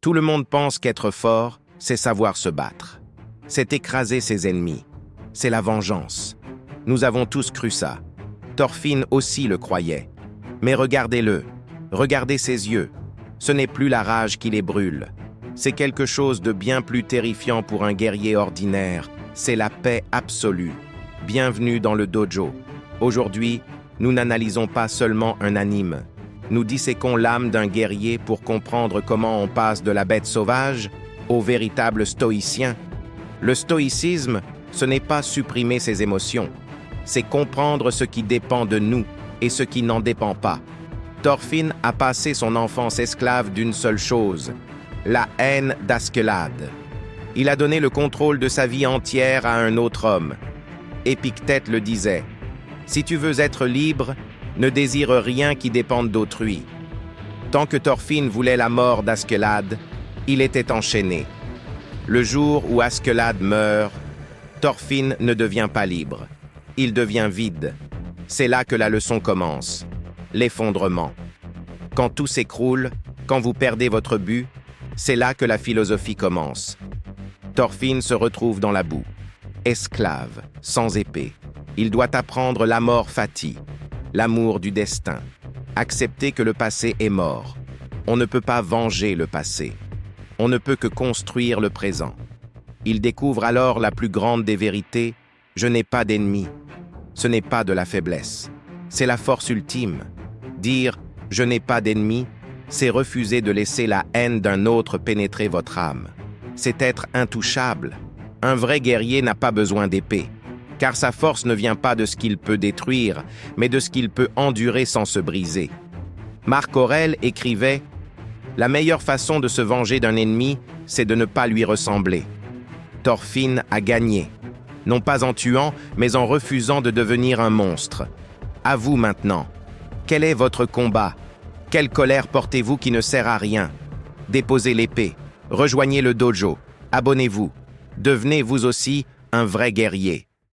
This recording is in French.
Tout le monde pense qu'être fort, c'est savoir se battre. C'est écraser ses ennemis. C'est la vengeance. Nous avons tous cru ça. Thorfinn aussi le croyait. Mais regardez-le. Regardez ses yeux. Ce n'est plus la rage qui les brûle. C'est quelque chose de bien plus terrifiant pour un guerrier ordinaire. C'est la paix absolue. Bienvenue dans le dojo. Aujourd'hui, nous n'analysons pas seulement un anime. Nous disséquons l'âme d'un guerrier pour comprendre comment on passe de la bête sauvage au véritable stoïcien. Le stoïcisme, ce n'est pas supprimer ses émotions. C'est comprendre ce qui dépend de nous et ce qui n'en dépend pas. Thorfinn a passé son enfance esclave d'une seule chose, la haine d'Askeladd. Il a donné le contrôle de sa vie entière à un autre homme. Épictète le disait, « Si tu veux être libre, ne désire rien qui dépende d'autrui. » Tant que Thorfinn voulait la mort d'Askeladd, il était enchaîné. Le jour où Askeladd meurt, Thorfinn ne devient pas libre. Il devient vide. C'est là que la leçon commence. L'effondrement. Quand tout s'écroule, quand vous perdez votre but, c'est là que la philosophie commence. Thorfinn se retrouve dans la boue. Esclave, sans épée. Il doit apprendre la mort fati, l'amour du destin. Accepter que le passé est mort. On ne peut pas venger le passé. On ne peut que construire le présent. Il découvre alors la plus grande des vérités, je n'ai pas d'ennemi. Ce n'est pas de la faiblesse. C'est la force ultime. Dire « je n'ai pas d'ennemi », c'est refuser de laisser la haine d'un autre pénétrer votre âme. C'est être intouchable. Un vrai guerrier n'a pas besoin d'épée, car sa force ne vient pas de ce qu'il peut détruire, mais de ce qu'il peut endurer sans se briser. Marc Aurèle écrivait « La meilleure façon de se venger d'un ennemi, c'est de ne pas lui ressembler. » Thorfinn a gagné, non pas en tuant, mais en refusant de devenir un monstre. À vous maintenant. Quel est votre combat? Quelle colère portez-vous qui ne sert à rien? Déposez l'épée, rejoignez le dojo, abonnez-vous. Devenez vous aussi un vrai guerrier.